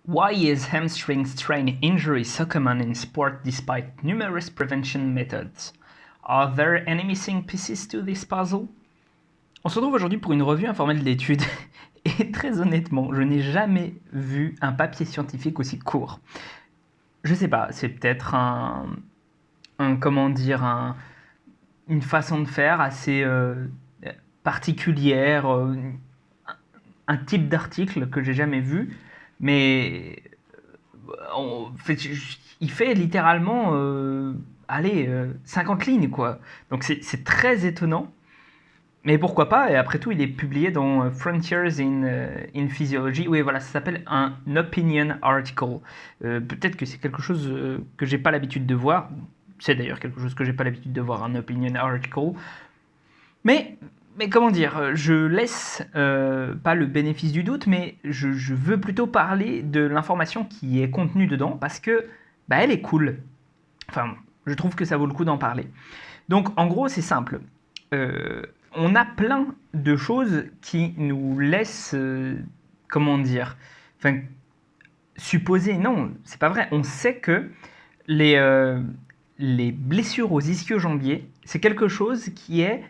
Why is hamstring strain injury so common in sport despite numerous prevention methods? Are there any missing pieces to this puzzle? On se retrouve aujourd'hui pour une revue informelle de l'étude. Et très honnêtement, je n'ai jamais vu un papier scientifique aussi court. Je sais pas, c'est peut-être une façon de faire assez particulière, un type d'article que j'ai jamais vu, mais il fait littéralement 50 lignes, quoi. Donc c'est très étonnant. Mais pourquoi pas? Et après tout, il est publié dans Frontiers in Physiology. Oui, voilà, ça s'appelle un opinion article. Peut-être que c'est quelque chose que j'ai pas l'habitude de voir. C'est d'ailleurs quelque chose que j'ai pas l'habitude de voir, un opinion article. Mais comment dire, je laisse pas le bénéfice du doute, mais je veux plutôt parler de l'information qui est contenue dedans parce que elle est cool. Enfin, je trouve que ça vaut le coup d'en parler. Donc, en gros, c'est simple. On a plein de choses qui nous laissent, supposer. Non, c'est pas vrai. On sait que les blessures aux ischio-jambiers, c'est quelque chose qui est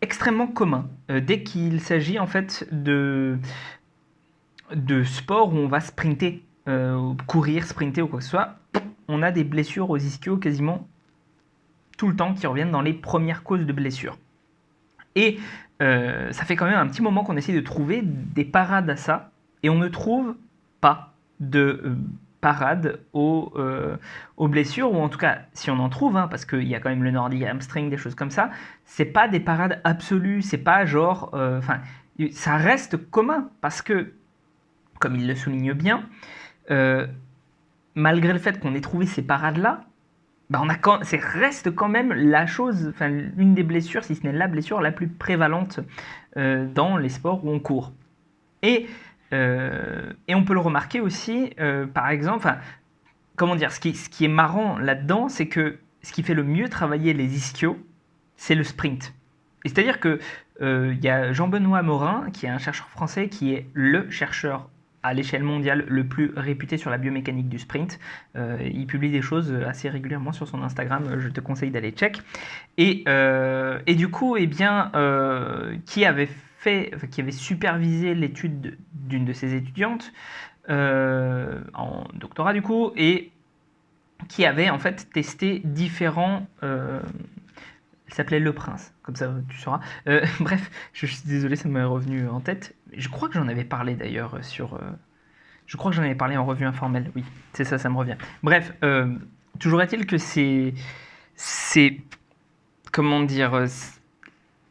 extrêmement commun. Dès qu'il s'agit en fait de sport où on va sprinter, courir, sprinter ou quoi que ce soit, on a des blessures aux ischios quasiment tout le temps qui reviennent dans les premières causes de blessures. Et ça fait quand même un petit moment qu'on essaie de trouver des parades à ça, et on ne trouve pas de parade aux blessures, ou en tout cas, si on en trouve, parce qu'il y a quand même le Nordic hamstring, des choses comme ça, c'est pas des parades absolues, c'est pas genre... ça reste commun, parce que, comme il le souligne bien, malgré le fait qu'on ait trouvé ces parades-là, c'est reste quand même la chose, l'une des blessures, si ce n'est la blessure la plus prévalente dans les sports où on court. Et on peut le remarquer aussi, par exemple, ce qui est marrant là-dedans, c'est que ce qui fait le mieux travailler les ischios, c'est le sprint. Et c'est-à-dire que il y a Jean-Benoît Morin, qui est un chercheur français, qui est le chercheur à l'échelle mondiale le plus réputé sur la biomécanique du sprint. Il publie des choses assez régulièrement sur son Instagram, je te conseille d'aller check. Et du coup, qui avait supervisé l'étude d'une de ses étudiantes, en doctorat du coup, et qui avait en fait testé différents... il s'appelait Le Prince, comme ça tu sauras. Bref, je suis désolé, ça m'est revenu en tête. Je crois que j'en avais parlé d'ailleurs je crois que j'en avais parlé en revue informelle, oui, c'est ça, ça me revient. Bref, toujours est-il que comment dire,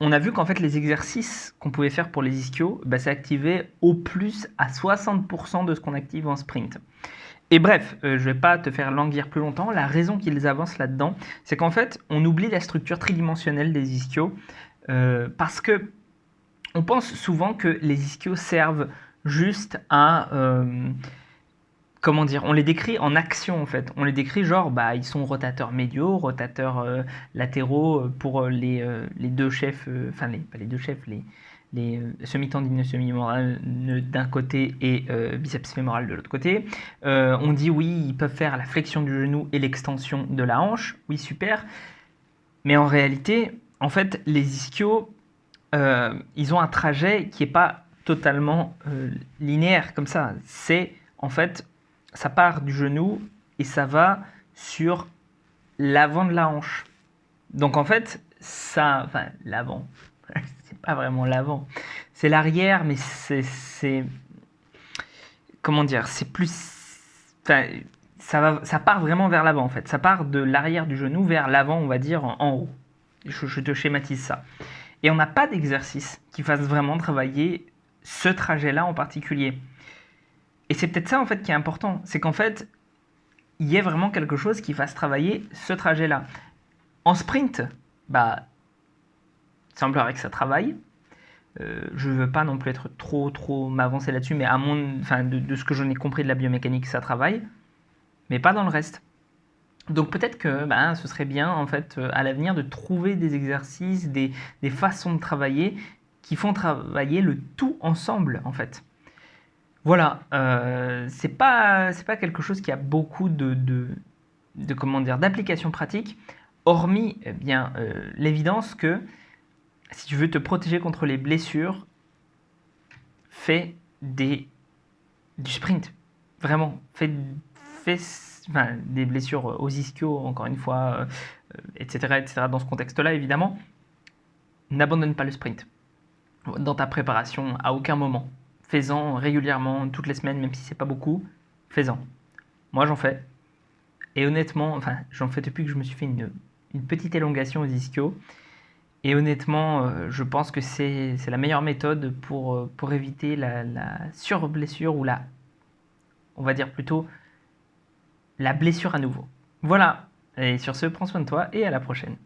on a vu qu'en fait les exercices qu'on pouvait faire pour les ischios, ça activait au plus à 60% de ce qu'on active en sprint. Et bref, je ne vais pas te faire languir plus longtemps. La raison qu'ils avancent là-dedans, c'est qu'en fait, on oublie la structure tridimensionnelle des ischios parce que on pense souvent que les ischios servent juste à on les décrit en action en fait. On les décrit genre ils sont rotateurs médiaux, rotateurs latéraux pour les deux chefs, pas les deux chefs, les semi-tendineux, semi-fémorales d'un côté et biceps fémoral de l'autre côté. On dit oui, ils peuvent faire la flexion du genou et l'extension de la hanche. Oui, super. Mais en réalité, en fait, les ischios, ils ont un trajet qui n'est pas totalement linéaire comme ça. C'est en fait, ça part du genou et ça va sur l'avant de la hanche. Donc en fait, l'avant. C'est pas vraiment l'avant, c'est l'arrière, mais c'est comment dire, c'est plus, ça part vraiment vers l'avant en fait, ça part de l'arrière du genou vers l'avant, on va dire en haut. Je te schématise ça. Et on n'a pas d'exercice qui fasse vraiment travailler ce trajet-là en particulier. Et c'est peut-être ça en fait qui est important, c'est qu'en fait, il y ait vraiment quelque chose qui fasse travailler ce trajet-là. En sprint, il semblerait que ça travaille. Je ne veux pas non plus être trop m'avancer là-dessus, mais de ce que j'en ai compris de la biomécanique, ça travaille, mais pas dans le reste. Donc peut-être que ce serait bien en fait à l'avenir de trouver des exercices, des façons de travailler qui font travailler le tout ensemble en fait. Voilà, c'est pas quelque chose qui a beaucoup de comment dire, d'applications pratiques, hormis eh bien, l'évidence que si tu veux te protéger contre les blessures, fais du sprint. Vraiment, fais enfin, des blessures aux ischios, encore une fois, etc., etc. Dans ce contexte-là, évidemment, n'abandonne pas le sprint dans ta préparation à aucun moment. Fais-en régulièrement, toutes les semaines, même si c'est pas beaucoup, fais-en. Moi, j'en fais. Et honnêtement, enfin, j'en fais depuis que je me suis fait une petite élongation aux ischios. Et honnêtement, je pense que c'est la meilleure méthode pour éviter la surblessure ou on va dire plutôt, la blessure à nouveau. Voilà. Et sur ce, prends soin de toi et à la prochaine.